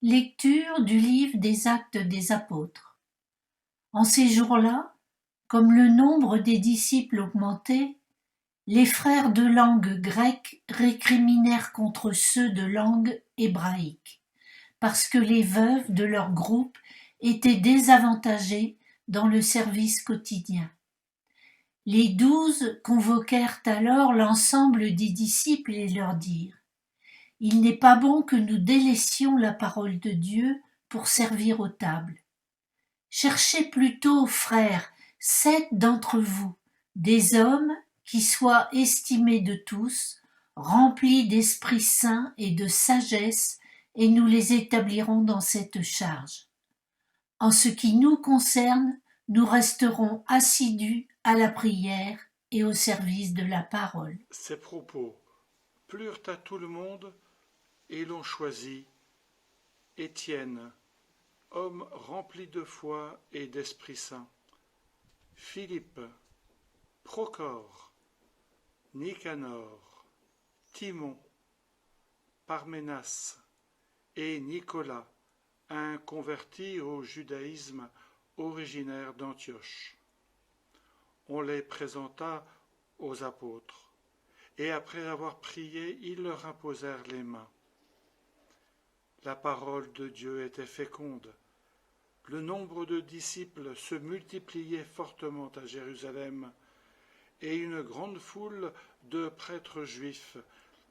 Lecture du livre des Actes des Apôtres. En ces jours-là, comme le nombre des disciples augmentait, les frères de langue grecque récriminèrent contre ceux de langue hébraïque, parce que les veuves de leur groupe étaient désavantagées dans le service quotidien. Les 12 convoquèrent alors l'ensemble des disciples et leur dirent: Il n'est pas bon que nous délaissions la parole de Dieu pour servir aux tables. Cherchez plutôt, frères, 7 d'entre vous, des hommes qui soient estimés de tous, remplis d'Esprit Saint et de sagesse, et nous les établirons dans cette charge. En ce qui nous concerne, nous resterons assidus à la prière et au service de la parole. Ces propos plurent à tout le monde et l'on choisit Étienne, homme rempli de foi et d'Esprit Saint, Philippe, Procore, Nicanor, Timon, Parménas et Nicolas, un converti au judaïsme originaire d'Antioche. On les présenta aux apôtres, et après avoir prié, ils leur imposèrent les mains. La parole de Dieu était féconde. Le nombre de disciples se multipliait fortement à Jérusalem, et une grande foule de prêtres juifs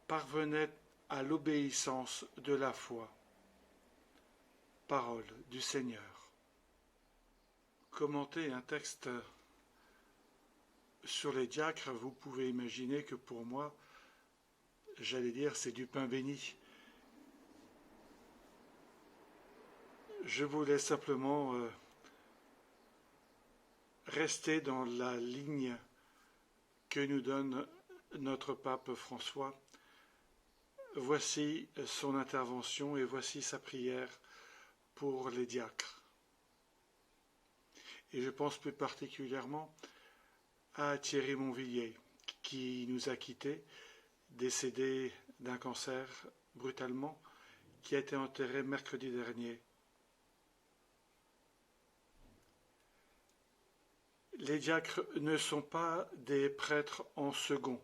parvenait à l'obéissance de la foi. Parole du Seigneur. Commenter un texte sur les diacres, vous pouvez imaginer que pour moi, j'allais dire, c'est du pain béni. Je voulais simplement rester dans la ligne que nous donne notre pape François. Voici son intervention et voici sa prière pour les diacres. Et je pense plus particulièrement à Thierry Monvillier, qui nous a quittés, décédé d'un cancer brutalement, qui a été enterré mercredi dernier. Les diacres ne sont pas des prêtres en second.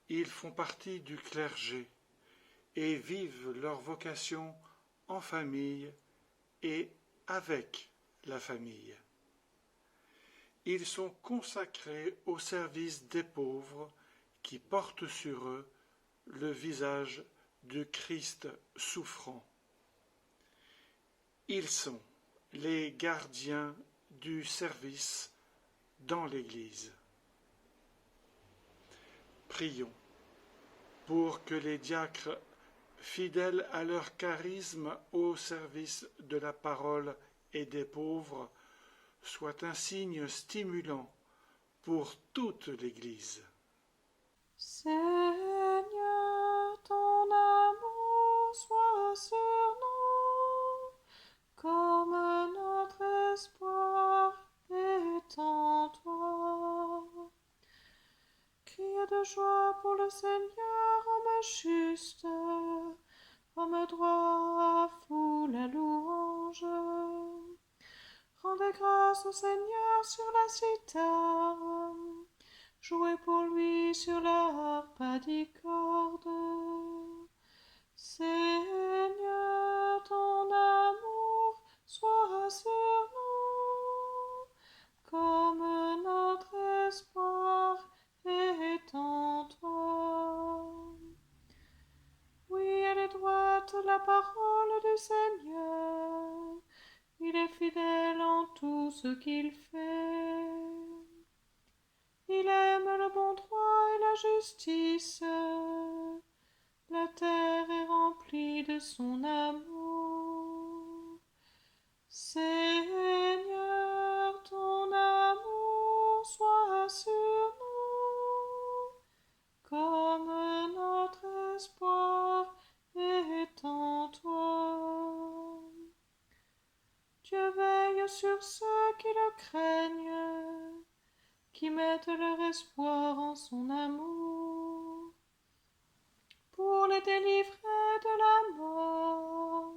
Ils font partie du clergé et vivent leur vocation en famille et avec la famille. Ils sont consacrés au service des pauvres qui portent sur eux le visage du Christ souffrant. Ils sont les gardiens du service dans l'Église. Prions pour que les diacres, fidèles à leur charisme au service de la parole et des pauvres, soient un signe stimulant pour toute l'Église. Seigneur, ton amour soit sur nous, comme notre espoir est en toi. Crie de joie pour le Seigneur, homme juste, homme droit, foule la louange. Rendez grâce au Seigneur sur la cithare, jouez pour lui sur la harpe à 10 cordes. Seigneur, ton amour soit sur nous, comme notre espoir est en toi. Oui, elle est droite, la parole du Seigneur. Il est fidèle en tout ce qu'il fait. Il aime le bon droit et la justice. La terre est remplie de son amour. Seigneur, ton amour soit sur nous, comme notre espoir est en toi. Dieu veille sur ceux qui le craignent, qui mettent leur espoir en son amour, pour les délivrer de la mort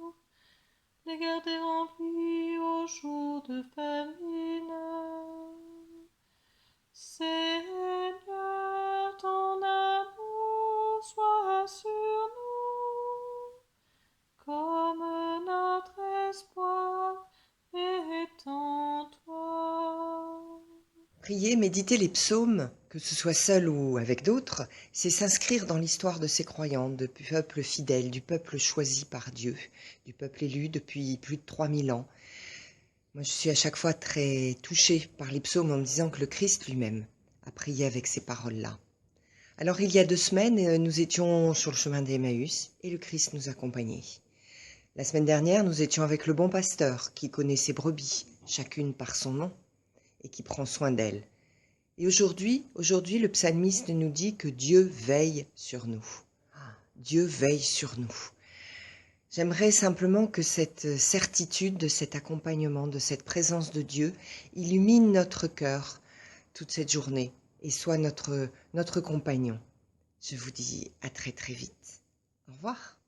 Prier, méditer les psaumes, que ce soit seul ou avec d'autres, c'est s'inscrire dans l'histoire de ces croyants, du peuple fidèle, du peuple choisi par Dieu, du peuple élu depuis plus de 3000 ans. Moi, je suis à chaque fois très touchée par les psaumes en me disant que le Christ lui-même a prié avec ces paroles-là. Alors, il y a 2 semaines, nous étions sur le chemin d'Emmaüs et le Christ nous accompagnait. La semaine dernière, nous étions avec le bon pasteur qui connaît ses brebis, chacune par son nom, et qui prend soin d'elles. Et aujourd'hui, le psalmiste nous dit que Dieu veille sur nous. Dieu veille sur nous. J'aimerais simplement que cette certitude de cet accompagnement, de cette présence de Dieu, illumine notre cœur toute cette journée et soit notre compagnon. Je vous dis à très très vite. Au revoir.